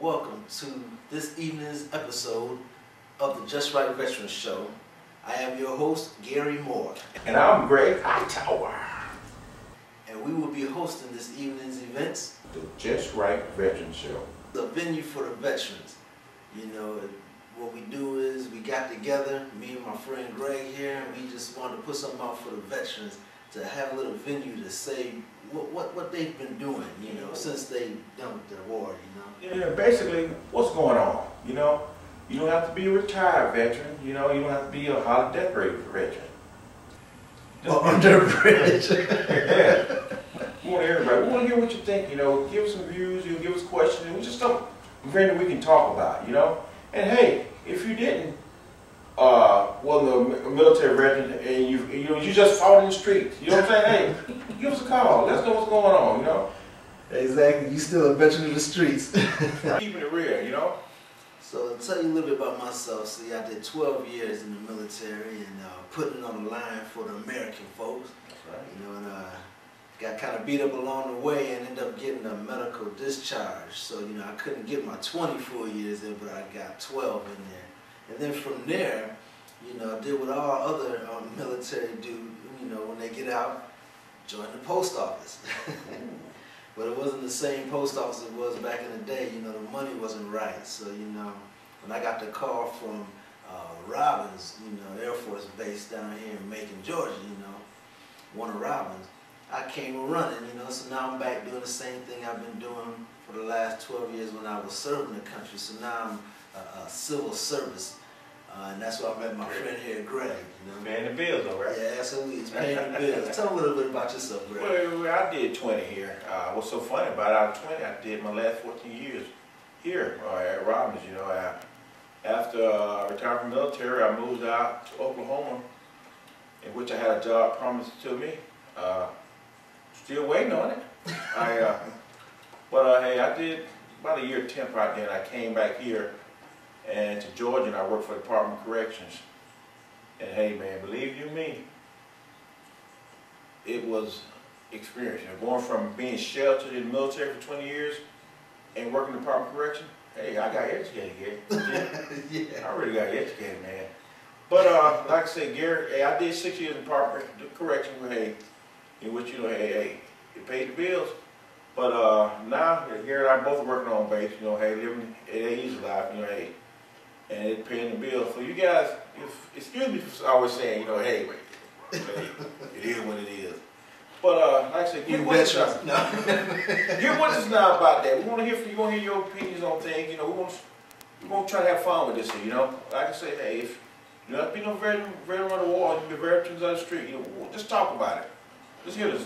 Welcome to this evening's episode of the JussRyte Veterans Show. I am your host, Gary Moore. And I'm Greg Hightower. And we will be hosting this evening's events. The JussRyte Veterans Show. The venue for the veterans. You know, what we do is we got together, me and my friend Greg here, and we just wanted to put something out for the veterans to have a little venue to say what they've been doing, you know, since they done with their war, you know. Yeah, basically, what's going on, you know? You don't have to be a retired veteran, you know, you don't have to be a highly decorated veteran. Just under a bridge. Yeah. We want to hear everybody. We want to hear what you think, you know, give us some views, you know, give us questions, and we just don't venue we can talk about, you know. And hey, if you didn't, a military veteran, and you just fought in the street, you know what I'm saying? Hey, give us a call. Let us know what's going on, you know. Exactly. You still a veteran of the streets. Keeping it real, you know. So to tell you a little bit about myself, see, I did 12 years in the military and putting it on the line for the American folks. That's right. You know, and got kind of beat up along the way and ended up getting a medical discharge. So, you know, I couldn't get my 24 years in, but I got 12 in there. And then from there, you know, I did what all other military do, you know, when they get out, join the post office. But it wasn't the same post office it was back in the day. You know, the money wasn't right. So, you know, when I got the call from Robbins, you know, Air Force Base down here in Macon, Georgia, you know, one of Robbins, I came running, you know, so now I'm back doing the same thing I've been doing for the last 12 years when I was serving the country. So now I'm a civil service. And that's why I met my friend here, Greg. You know? Paying the bills, all right? Yeah, absolutely. It's paying the bills. Tell me a little bit about yourself, Greg. Well, I did 20 here. What's so funny about it, out of 20, I did my last 14 years here at Robbins. You know, after I retired from the military, I moved out to Oklahoma, in which I had a job promised to me. Still waiting on it. Hey, I did about a year temp out there, and I came back here and to Georgia, and I worked for the Department of Corrections. And hey, man, believe you me, it was experience. You know, going from being sheltered in the military for 20 years and working in the Department of Corrections, hey, I got educated, Gary. Yeah. I really got educated, man. But like I said, Gary, hey, I did 6 years in the Department of Corrections, hey, in which, you know, hey, it paid the bills. But now, Gary and I both working on base, you know, hey, living an easy life, you know, hey, and it paying the bills. So you guys, excuse me for always saying, you know, hey, wait, it is what it is. But like I said, get with us now. Get with us now about that. We want to hear from you. We want to hear your opinions on things. You know, we want to try to have fun with this here. You know, like I say, hey, if you don't have to be no veteran on the wall, you be veterans on the street. You know, just talk about it. Just hear this.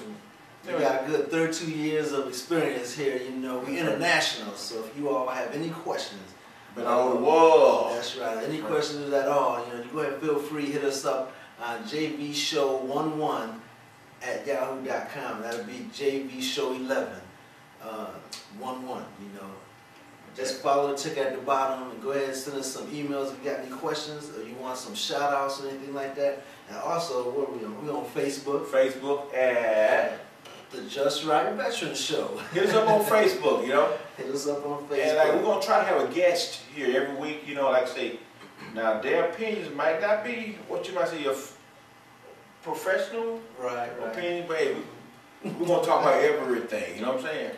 We got a good 32 years of experience here. You know, we international. So if you all have any questions. Been all over the world. That's right. Any questions at all, you know, you go ahead and feel free, hit us up on jvshow11 at yahoo.com. That'll be jvshow11 11, you know. Just follow the tick at the bottom and go ahead and send us some emails if you got any questions or you want some shout outs or anything like that. And also, what are we on? We're on Facebook. Facebook at the JussRyte Veterans Show. Hit us up on Facebook, you know. Hit us up on Facebook. And like, we're going to try to have a guest here every week, you know, like I say. Now, their opinions might not be what you might say your professional opinion, but hey, we're going to talk about everything, you know what I'm saying?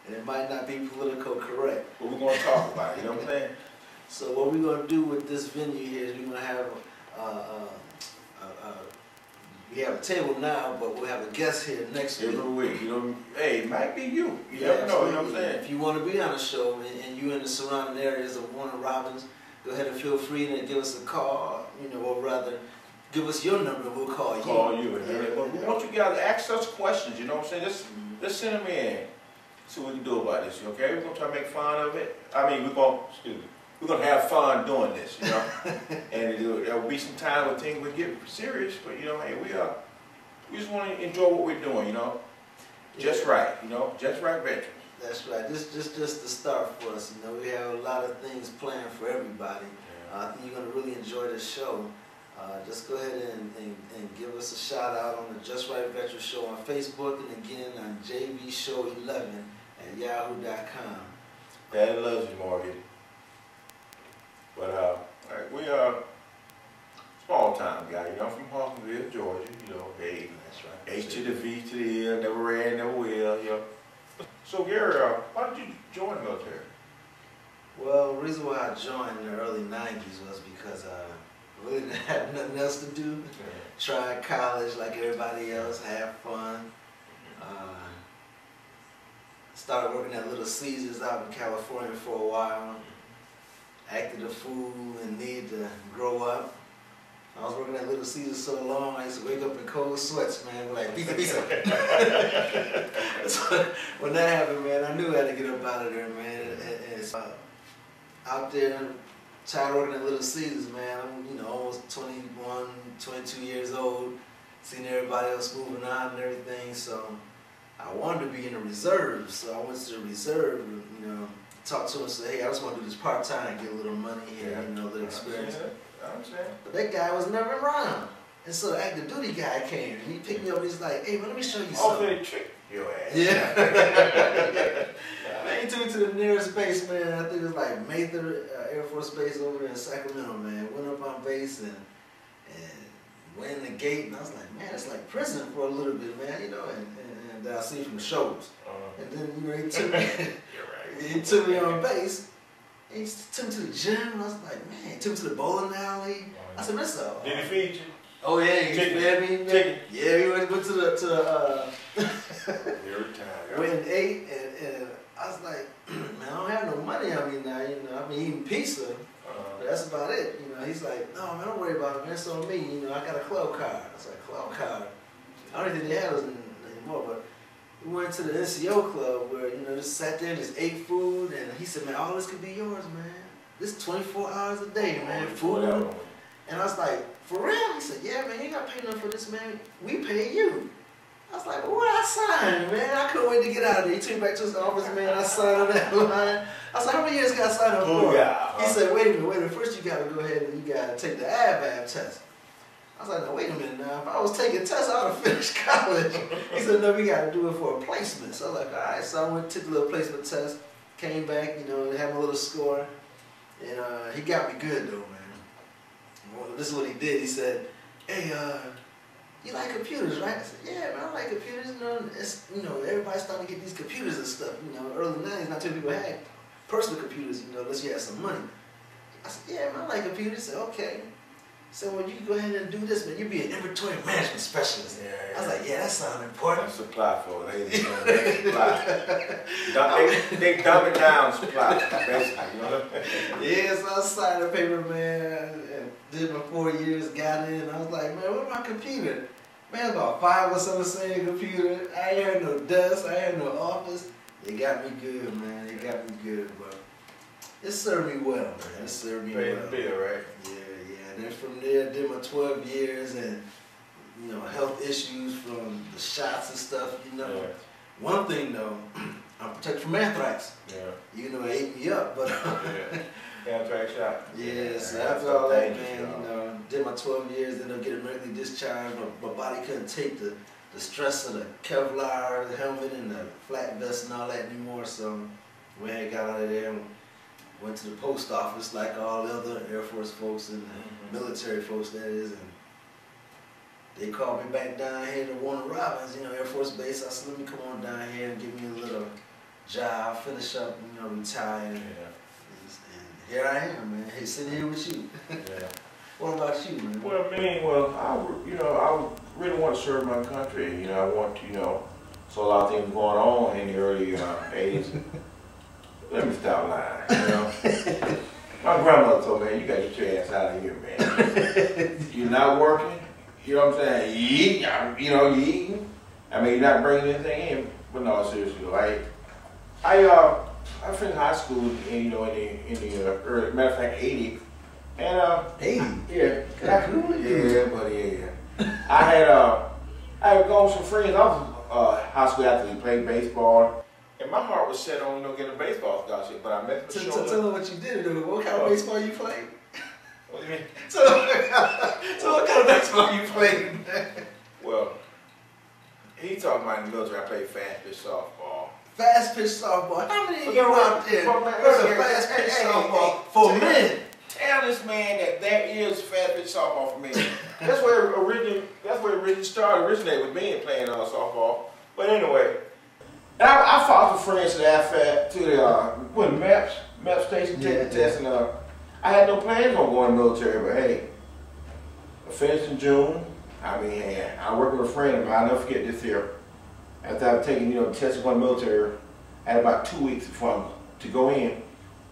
And it might not be political correct. But we're going to talk about it, you know what I'm saying? So what we're going to do with this venue here is we're going to have we have a table now, but we'll have a guest here next week. Every week, you know. Hey, it might be you. You never know, you know what I'm saying? If you want to be on the show and you're in the surrounding areas of Warner Robins, go ahead and feel free to give us a call, you know, or rather, give us your number and we'll call you. Call you. But we want you guys to ask us questions, you know what I'm saying? Let's send them in. See what we can do about this, okay? We're going to try to make fun of it. I mean, we're going to have fun doing this, you know? And there will be some time where things will get serious, but, you know, hey, we just want to enjoy what we're doing, you know? Just right, you know? JussRyte Veterans. That's right. This just the start for us, you know? We have a lot of things planned for everybody. I think you're going to really enjoy this show. Just go ahead and give us a shout out on the JussRyte Veterans Show on Facebook and again on jvshow11 at yahoo.com. Daddy loves you, Morgan. But we small time guy. You know, I'm from Hawkinsville, Georgia. You know, hey, That's right. H to the V to the L, never ran, never will. You know. So Gary, why did you join the military? Well, the reason why I joined in the early 90s was because I really didn't have nothing else to do. Tried college like everybody else, have fun. Started working at Little Caesars out in California for a while. Acted a fool and needed to grow up. I was working at Little Caesars so long, I used to wake up in cold sweats, man. Like, pizza, pizza. So when that happened, man, I knew I had to get up out of there, man. And so, out there, tired of working at Little Caesars, man. I'm, you know, almost 21, 22 years old. Seen everybody else moving on and everything, so I wanted to be in the reserves. So I went to the reserve, and, you know, talked to him and said, hey, I just want to do this part-time, get a little money here, you know, a little experience. I understand. But that guy was never around. And so the active duty guy came, and he picked me up and he's like, hey, man, let me show you something. Oh, they tricked your ass. Yeah. Man, he took me to the nearest base, man. I think it was like Mather Air Force Base over there in Sacramento, man. Went up on base and went in the gate, and I was like, man, it's like prison for a little bit, man, you know, and I see from the shows. And then, you know, he took me, he took me on base. He took me to the gym, and I was like, man, he took me to the bowling alley. I said, what's up? Did he feed you? Oh yeah, he fed me. Chicken. Yeah, we went to the Every time. went and ate, and I was like, man, I don't have no money on me now, you know. I've been eating pizza, but that's about it, you know. He's like, no, man, don't worry about it, man. It's on me, you know. I got a club card. I was like, club card? I don't think they have those anymore, but we went to the NCO club where, you know, just sat there and just ate food, and he said, man, all this could be yours, man. This is 24 hours a day, man, food. And I was like, for real? He said, yeah, man, you ain't got to pay nothing for this, man. We pay you. I was like, well, where I sign, man? I couldn't wait to get out of there. He took me back to his office, man. I signed on that line. I was like, how many years got to sign up for? He said, wait a minute. First you got to go ahead and you got to take the ABAP test. I was like, no, wait a minute now. If I was taking tests, I would have finished college. He said, no, we got to do it for a placement. So I was like, all right. So I went, took the little placement test, came back, you know, had my little score. And he got me good, though, man. Well, this is what he did. He said, hey, you like computers, right? I said, yeah, man, I like computers. You know, it's, you know, everybody's starting to get these computers and stuff. You know, early 90s, not too many people had personal computers, you know, unless you had some money. I said, yeah, man, I like computers. He said, okay. So, well, you can go ahead and do this, man. You'll be an inventory management specialist. Yeah, yeah. I was like, yeah, that sounds important. That's supply for ladies. Supply. They dumb it down, supply, basically. You know? Yeah, so I signed the paper, man, and did my 4 years, got in. I was like, man, where's my computer? Man, about 5 or something saying computer. I ain't had no desk, I ain't had no office. It got me good, man. It got me good, but it served me well, man. It served me well. Paid the bill, right? Yeah. And then from there, I did my 12 years and, you know, health issues from the shots and stuff, you know. Yeah. One thing, though, I'm protected from anthrax. Yeah. Even though it ate me up, but... Anthrax shot. Yeah, so after all that, man, you know, did my 12 years, ended up getting medically discharged. My body couldn't take the stress of the Kevlar, the helmet, and the flat vest and all that anymore, so we had got out of there and went to the post office like all the other Air Force folks and military folks, that is, and they called me back down here to Warner Robins, you know, Air Force Base. I said, let me come on down here and give me a little job, finish up, you know, retire. And here I am, man. Hey, sitting here with you. Yeah. What about you, man? Well, I really want to serve my country. You know, I want to, you know, so a lot of things going on in the early 80s. Let me stop lying, you know. My grandmother told me, you got to get your ass out of here, man. You're not working, you know what I'm saying? You eat, you know, you eating. I mean, you're not bringing anything in. But no, seriously, like, I finished high school, you know, in the early, matter of fact, 80. And 80? Yeah. Yeah, buddy, yeah. I had gone with some friends. I was a high school athlete, played baseball. And my heart was set on, you know, getting a baseball scholarship, but I met the show. Tell them what you did. What kind of baseball you played? What do you mean? So what kind of baseball you played? Well, he talking about in the military, I played fast pitch softball, Fast pitch softball. How many of you Okay, out there? There's a fast pitch softball for men. Tell this man that there is fast pitch softball for men. That's where it originated with men playing softball. But anyway, I followed some friends to the AFAT, to the MAP station, taking the test, and I had no plans on going to the military, but hey, I finished in June. I mean, hey, I worked with a friend of mine, I'll never forget this here. After I've taken, the test to go to the military, I had about 2 weeks to go in.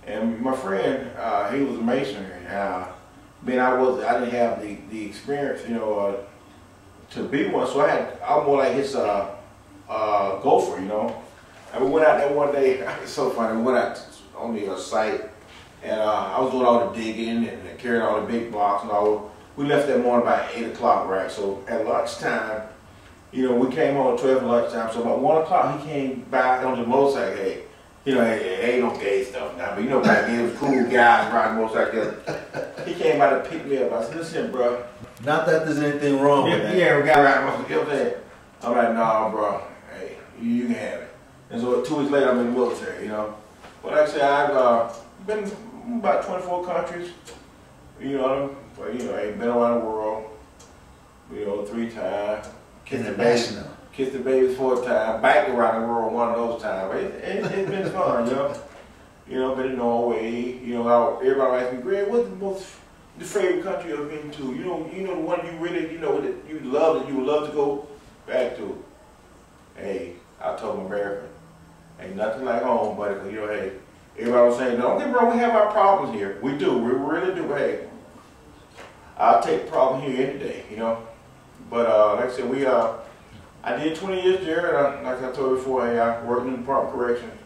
And my friend, he was a Mason, and I didn't have the experience, to be one. So I'm more like his gopher, And we went out there one day. It's so funny. We went out on the site, and I was doing all the digging and carrying all the big blocks and all. We left that morning about 8 o'clock, right? So at lunchtime, we came home at 12 lunchtime. So about 1 o'clock, he came back on the motorcycle. Hey, ain't no gay stuff now, but back then it was cool guys riding motorcycles. He came by to pick me up. I said, listen, bro. Not that there's anything wrong with that. Yeah, we got riding motorcycles. I'm like, nah, bro. Hey, you can have it. And so 2 weeks later, I'm in the military, But like I said, I've been about 24 countries. I've been around the world, 3 times. International. Kissed the babies 4 times, back around the world one of those times. It's been fun, been in Norway, everybody asks me, Greg, what's the favorite country you've been to? The one you really, that you love, that you would love to go back to. Hey, I told them America. Ain't nothing like home, buddy, hey, everybody was saying, don't get me wrong, we have our problems here. We do, we really do, hey. I'll take the problem here any day, But like I said, I did 20 years there, and like I told you before, hey, I worked in the Department of Corrections,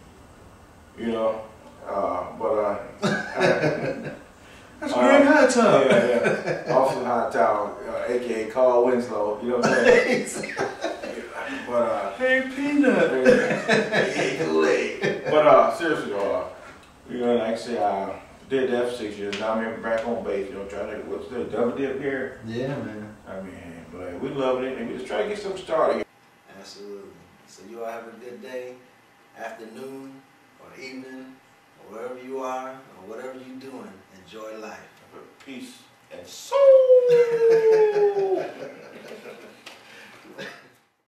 That's Greg Hightower. Yeah. Officer Hightower, a.k.a. Carl Winslow, you know what I'm saying? But, hey, Peanut. Hey, Kool-Aid. But, seriously, like I said, I did that for 6 years. Now I'm back on base, trying to, what's the double dip here? Yeah, man. I mean, but we loving it, and we just try to get something started. Absolutely. So you all have a good day, afternoon, or evening.